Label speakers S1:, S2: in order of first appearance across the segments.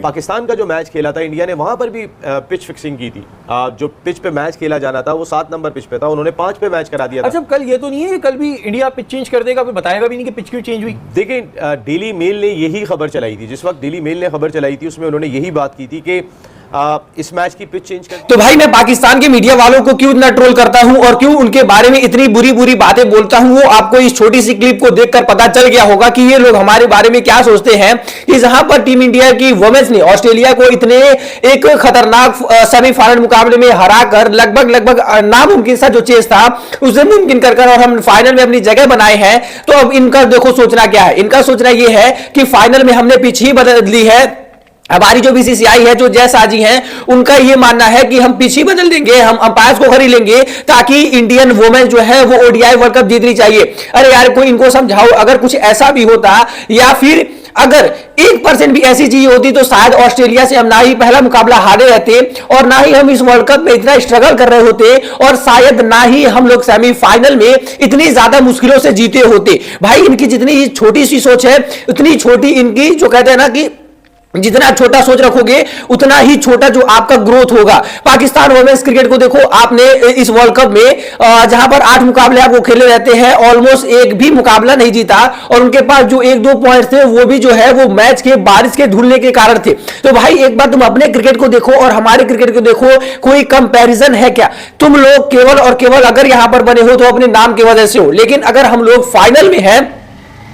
S1: पाकिस्तान का जो मैच खेला था इंडिया ने, वहां पर भी पिच फिक्सिंग की थी। जो पिच पे मैच खेला जाना था वो 7 नंबर पिच पे था, उन्होंने 5 पे मैच करा दिया था।
S2: अच्छा, कल ये तो नहीं है कि कल भी इंडिया पिच चेंज कर देगा, फिर बताएगा भी नहीं कि पिच क्यों चेंज हुई?
S1: देखिए, डेली मेल ने यही खबर चलाई थी, जिस वक्त डेली मेल ने खबर चलाई थी उसमें उन्होंने यही बात की थी कि इस मैच की पिच चेंज कर।
S3: तो भाई मैं पाकिस्तान के मीडिया वालों को क्यों इतना ट्रोल करता हूं और क्यों उनके बारे में इतनी बुरी बुरी बातें बोलता हूं, वो आपको इस छोटी सी क्लिप को देखकर पता चल गया होगा कि ये लोग हमारे बारे में क्या सोचते हैं। कि जहां पर टीम इंडिया की वुमेन्स ने ऑस्ट्रेलिया को इतने एक खतरनाक सेमीफाइनल मुकाबले में हराकर लगभग नामुमकिन सा जो चेज था उसे मुमकिन कर और हम फाइनल में अपनी जगह बनाए हैं, तो अब इनका देखो सोचना क्या है। इनका सोचना यह है कि फाइनल में हमने पिच ही बदल दी है। हमारी जो बीसीसीआई है, जो जय साजी हैं, उनका यह मानना है कि हम पिच ही बदल देंगे, हम अंपायर्स को खरीद लेंगे ताकि इंडियन वुमेन जो है वो ओडीआई वर्ल्ड कप जीतनी चाहिए। अरे यार, कोई इनको समझाओ, अगर कुछ ऐसा भी होता या फिर अगर 1% भी ऐसी चीज होती तो शायद ऑस्ट्रेलिया से हम ना ही पहला मुकाबला हारे रहते और ना ही हम इस वर्ल्ड कप में इतना स्ट्रगल कर रहे होते और शायद ना ही हम लोग सेमीफाइनल में इतनी ज्यादा मुश्किलों से जीते होते। भाई इनकी जितनी छोटी सी सोच है उतनी छोटी इनकी, जो कहते हैं ना कि जितना छोटा सोच रखोगे उतना ही छोटा जो आपका ग्रोथ होगा। पाकिस्तान वुमेन्स क्रिकेट को देखो, आपने इस वर्ल्ड कप में जहां पर 8 मुकाबले आप वो खेले रहते हैं, ऑलमोस्ट एक भी मुकाबला नहीं जीता और उनके पास जो 1-2 पॉइंट्स थे वो भी जो है वो मैच के बारिश के धुलने के कारण थे। तो भाई एक बार तुम अपने क्रिकेट को देखो और हमारे क्रिकेट को देखो, कोई कंपैरिजन है क्या? तुम लोग केवल और केवल अगर यहां पर बने हो तो अपने नाम की वजह से हो, लेकिन अगर हम लोग फाइनल में हैं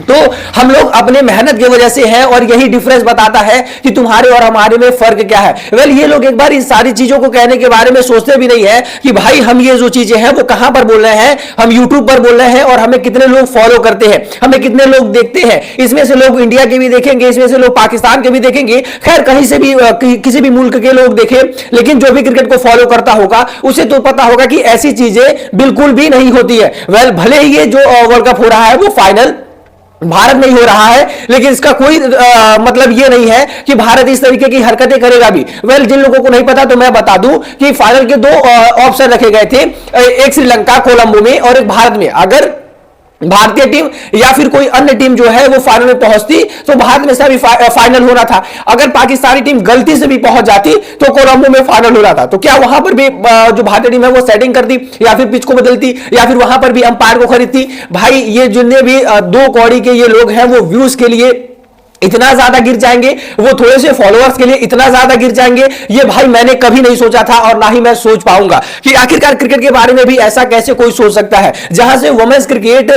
S3: तो हम लोग अपने मेहनत की वजह से हैं और यही डिफरेंस बताता है कि तुम्हारे और हमारे में फर्क क्या है। वेल, ये लोग एक बार इन सारी चीजों को कहने के बारे में सोचते भी नहीं है कि भाई हम ये जो चीजें हैं वो कहां पर बोल रहे हैं, हम यूट्यूब पर बोल रहे हैं और हमें कितने लोग फॉलो करते हैं, हमें कितने लोग देखते हैं। इसमें से लोग इंडिया के भी देखेंगे, इसमें से लोग पाकिस्तान के भी देखेंगे, खैर कहीं से भी किसी भी मुल्क के लोग देखें, लेकिन जो भी क्रिकेट को फॉलो करता होगा उसे तो पता होगा कि ऐसी चीजें बिल्कुल भी नहीं होती है। वेल, भले ही ये जो वर्ल्ड कप हो रहा है वो फाइनल भारत नहीं हो रहा है, लेकिन इसका कोई मतलब ये नहीं है कि भारत इस तरीके की हरकतें करेगा भी। वेल, जिन लोगों को नहीं पता तो मैं बता दूं कि फाइनल के 2 ऑप्शन रखे गए थे, एक श्रीलंका कोलंबो में और एक भारत में। अगर भारतीय टीम या फिर कोई अन्य टीम जो है वो फाइनल में पहुंचती तो भारत में सभी फाइनल होना था। अगर पाकिस्तानी टीम गलती से भी पहुंच जाती तो कोलंबो में फाइनल होना था। तो क्या वहां पर भी जो भारतीय टीम है वो सेटिंग करती या फिर पिच को बदलती या फिर वहां पर भी अंपायर को खरीदती? भाई ये जितने भी 2 कौड़ी के ये लोग हैं वो व्यूज के लिए इतना ज्यादा गिर जाएंगे, वो थोड़े से फॉलोअर्स के लिए इतना ज्यादा गिर जाएंगे, ये भाई मैंने कभी नहीं सोचा था और ना ही मैं सोच पाऊंगा कि आखिरकार क्रिकेट के बारे में भी ऐसा कैसे कोई सोच सकता है, जहां से वुमेन्स क्रिकेट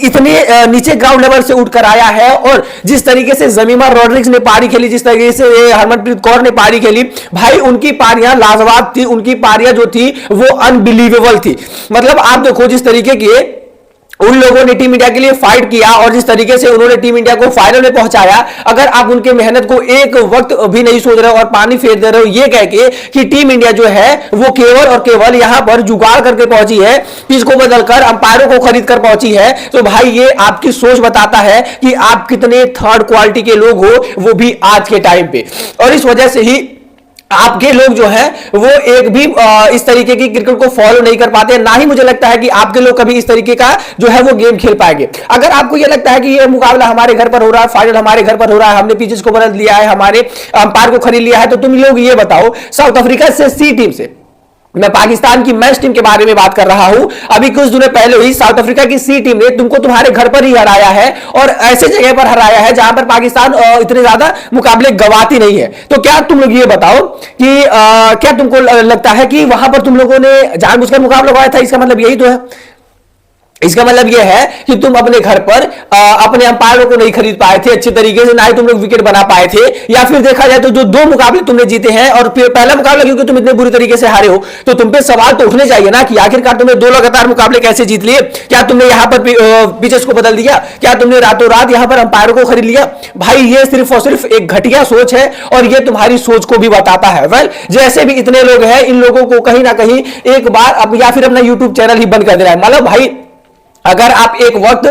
S3: इतने नीचे ग्राउंड लेवल से उठकर आया है। और जिस तरीके से जमीमा रॉड्रिक्स ने पारी खेली, जिस तरीके से हरमनप्रीत कौर ने पारी खेली, भाई उनकी पारियां लाजवाब थी, उनकी पारियां जो थी वो अनबिलीवेबल थी। मतलब आप देखो जिस तरीके के उन लोगों ने टीम इंडिया के लिए फाइट किया और जिस तरीके से उन्होंने टीम इंडिया को फाइनल में पहुंचाया, अगर आप उनके मेहनत को एक वक्त भी नहीं सोच रहे हो और पानी फेर दे रहे हो ये कह के कि टीम इंडिया जो है वो केवल और केवल यहां पर जुगाड़ करके पहुंची है, पिच को बदलकर अंपायरों को खरीद कर पहुंची है, तो भाई ये आपकी सोच बताता है कि आप कितने थर्ड क्वालिटी के लोग हो, वो भी आज के टाइम पे। और इस वजह से ही आपके लोग जो है वो एक भी इस तरीके की क्रिकेट को फॉलो नहीं कर पाते, ना ही मुझे लगता है कि आपके लोग कभी इस तरीके का जो है वो गेम खेल पाएंगे। अगर आपको यह लगता है कि ये मुकाबला हमारे घर पर हो रहा है, फाइनल हमारे घर पर हो रहा है, हमने पिचेस को बदल लिया है, हमारे अंपायर को खरीद लिया है, तो तुम लोग ये बताओ, साउथ अफ्रीका से सी टीम से, मैं पाकिस्तान की मैच टीम के बारे में बात कर रहा हूं, अभी कुछ दिनों पहले ही साउथ अफ्रीका की सी टीम ने तुमको तुम्हारे घर पर ही हराया है और ऐसे जगह पर हराया है जहां पर पाकिस्तान इतने ज्यादा मुकाबले गवाती नहीं है। तो क्या तुम लोग ये बताओ कि क्या तुमको लगता है कि वहां पर तुम लोगों ने जानबूझकर मुकाबला गवाया था? इसका मतलब यही तो है। इसका मतलब यह है कि तुम अपने घर पर अपने अंपायरों को नहीं खरीद पाए थे अच्छे तरीके से, ना ही तुम लोग विकेट बना पाए थे, या फिर देखा जाए तो जो 2 मुकाबले तुमने जीते हैं और फिर पहला मुकाबला क्योंकि तुम इतने बुरी तरीके से हारे हो, तो तुम पे सवाल तो उठने चाहिए ना कि आखिरकार तुमने 2 लगातार मुकाबले कैसे जीत लिए? क्या तुमने यहां पर पिचेस को बदल दिया? क्या तुमने रातों रात यहां पर अंपायरों को खरीद लिया? भाई ये सिर्फ और सिर्फ एक घटिया सोच है और ये तुम्हारी सोच को भी बताता है। वेल, जैसे भी इतने लोग हैं, इन लोगों को कहीं ना कहीं एक बार या फिर अपना यूट्यूब चैनल ही बंद कर देना है। मतलब भाई अगर आप एक वक्त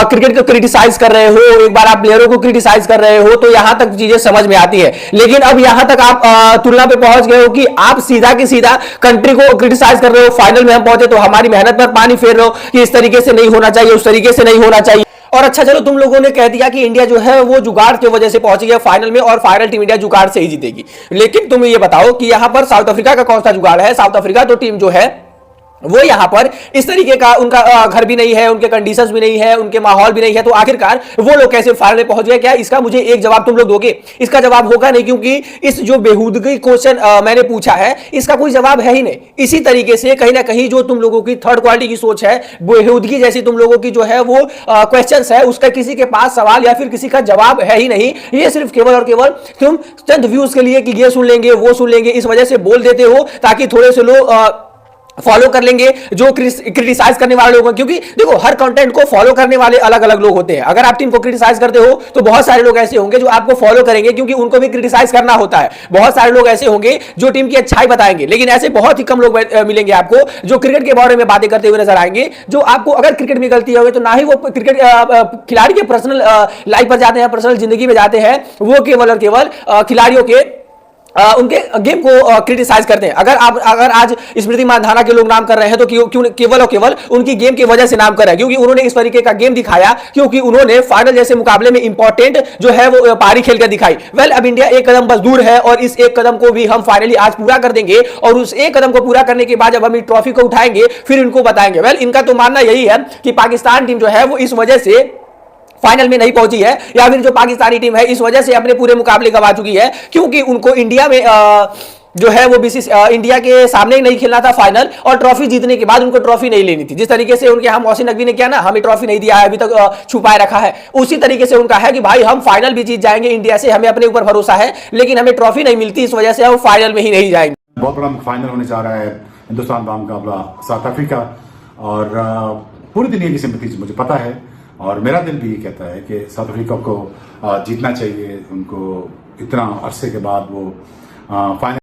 S3: क्रिकेट को क्रिटिसाइज कर रहे हो, एक बार आप प्लेयरों को क्रिटिसाइज कर रहे हो, तो यहां तक चीजें समझ में आती है, लेकिन अब यहां तक आप तुलना पे पहुंच गए हो कि आप सीधा की सीधा कंट्री को क्रिटिसाइज कर रहे हो। फाइनल में हम पहुंचे तो हमारी मेहनत पर पानी फेर रहे हो कि इस तरीके से नहीं होना चाहिए, उस तरीके से नहीं होना चाहिए। और अच्छा चलो तुम लोगों ने कह दिया कि इंडिया जो है वो जुगाड़ की वजह से पहुंची है फाइनल में और फाइनल टीम इंडिया जुगाड़ से ही जीतेगी, लेकिन तुम ये बताओ कि यहां पर साउथ अफ्रीका का कौन सा जुगाड़ है? साउथ अफ्रीका तो टीम जो है वो यहां पर इस तरीके का उनका घर भी नहीं है, उनके कंडीशंस भी नहीं है, उनके माहौल भी नहीं है, तो आखिरकार वो लोग कैसे फाइनल में पहुंच गए? क्या इसका मुझे एक जवाब तुम लोग दोगे? इसका जवाब होगा नहीं, क्योंकि इस जो बेहूदगी क्वेश्चन मैंने पूछा है इसका कोई जवाब है ही नहीं। इसी तरीके से कहीं ना कहीं जो तुम लोगों की थर्ड क्वालिटी की सोच है, बेहूदगी जैसी तुम लोगों की जो है वो क्वेश्चन है, उसका किसी के पास सवाल या फिर किसी का जवाब है ही नहीं। ये सिर्फ केवल और केवल तुम चंद व्यूज के लिए कि ये सुन लेंगे वो सुन लेंगे इस वजह से बोल देते हो, ताकि थोड़े से लोग फॉलो कर लेंगे जो क्रिटिसाइज करने वाले लोग हैं। क्योंकि देखो हर कंटेंट को फॉलो करने वाले अलग अलग लोग होते हैं। अगर आप टीम को क्रिटिसाइज करते हो तो बहुत सारे लोग ऐसे होंगे जो आपको फॉलो करेंगे, क्योंकि उनको भी क्रिटिसाइज करना होता है। बहुत सारे लोग ऐसे होंगे जो टीम की अच्छाई बताएंगे, लेकिन ऐसे बहुत ही कम लोग मिलेंगे आपको जो क्रिकेट के बारे में बातें करते हुए नजर आएंगे। जो आपको अगर क्रिकेट में गलती होगी तो ना ही वो क्रिकेट खिलाड़ी के पर्सनल लाइफ पर जाते हैं, पर्सनल जिंदगी में जाते हैं, वो केवल और केवल खिलाड़ियों के उनके गेम को क्रिटिसाइज करते हैं। अगर आज स्मृति मानधाना के लोग नाम कर रहे हैं तो क्यों केवल और केवल उनकी गेम की वजह से नाम कर रहे हैं, क्योंकि उन्होंने इस तरीके का गेम दिखाया, क्योंकि उन्होंने फाइनल जैसे मुकाबले में इंपॉर्टेंट जो है वो पारी खेल कर दिखाई। वेल अब इंडिया एक कदम बस दूर है और इस एक कदम को भी हम फाइनली आज पूरा कर देंगे, और उस एक कदम को पूरा करने के बाद जब हम इस ट्रॉफी को उठाएंगे फिर इनको बताएंगे। वेल इनका तो मानना यही है कि पाकिस्तान टीम जो है वो इस वजह से फाइनल में नहीं पहुंची है, या फिर जो पाकिस्तानी टीम है इस वजह से अपने पूरे मुकाबले गंवा चुकी है, क्योंकि उनको इंडिया में जो है वो इंडिया के सामने ही नहीं खेलना था फाइनल, और ट्रॉफी जीतने के बाद उनको ट्रॉफी नहीं लेनी थी। जिस तरीके से उनके हम मोहसिन नकवी ने किया ना, हमें ट्रॉफी नहीं दिया है अभी तक छुपाए रखा है, उसी तरीके से उनका है कि भाई हम फाइनल भी जीत जाएंगे इंडिया से, हमें अपने ऊपर भरोसा है, लेकिन हमें ट्रॉफी नहीं मिलती, इस वजह से हम फाइनल में ही नहीं जाएंगे।
S4: बहुत बड़ा फाइनल होने जा रहा है हिंदुस्तान का मुकाबला साउथ अफ्रीका, और पूरी दुनिया की सिंपैथी मुझे पता है, और मेरा दिल भी ये कहता है कि साउथ अफ्रीका को जीतना चाहिए। उनको इतना अरसे के बाद वो फाइनल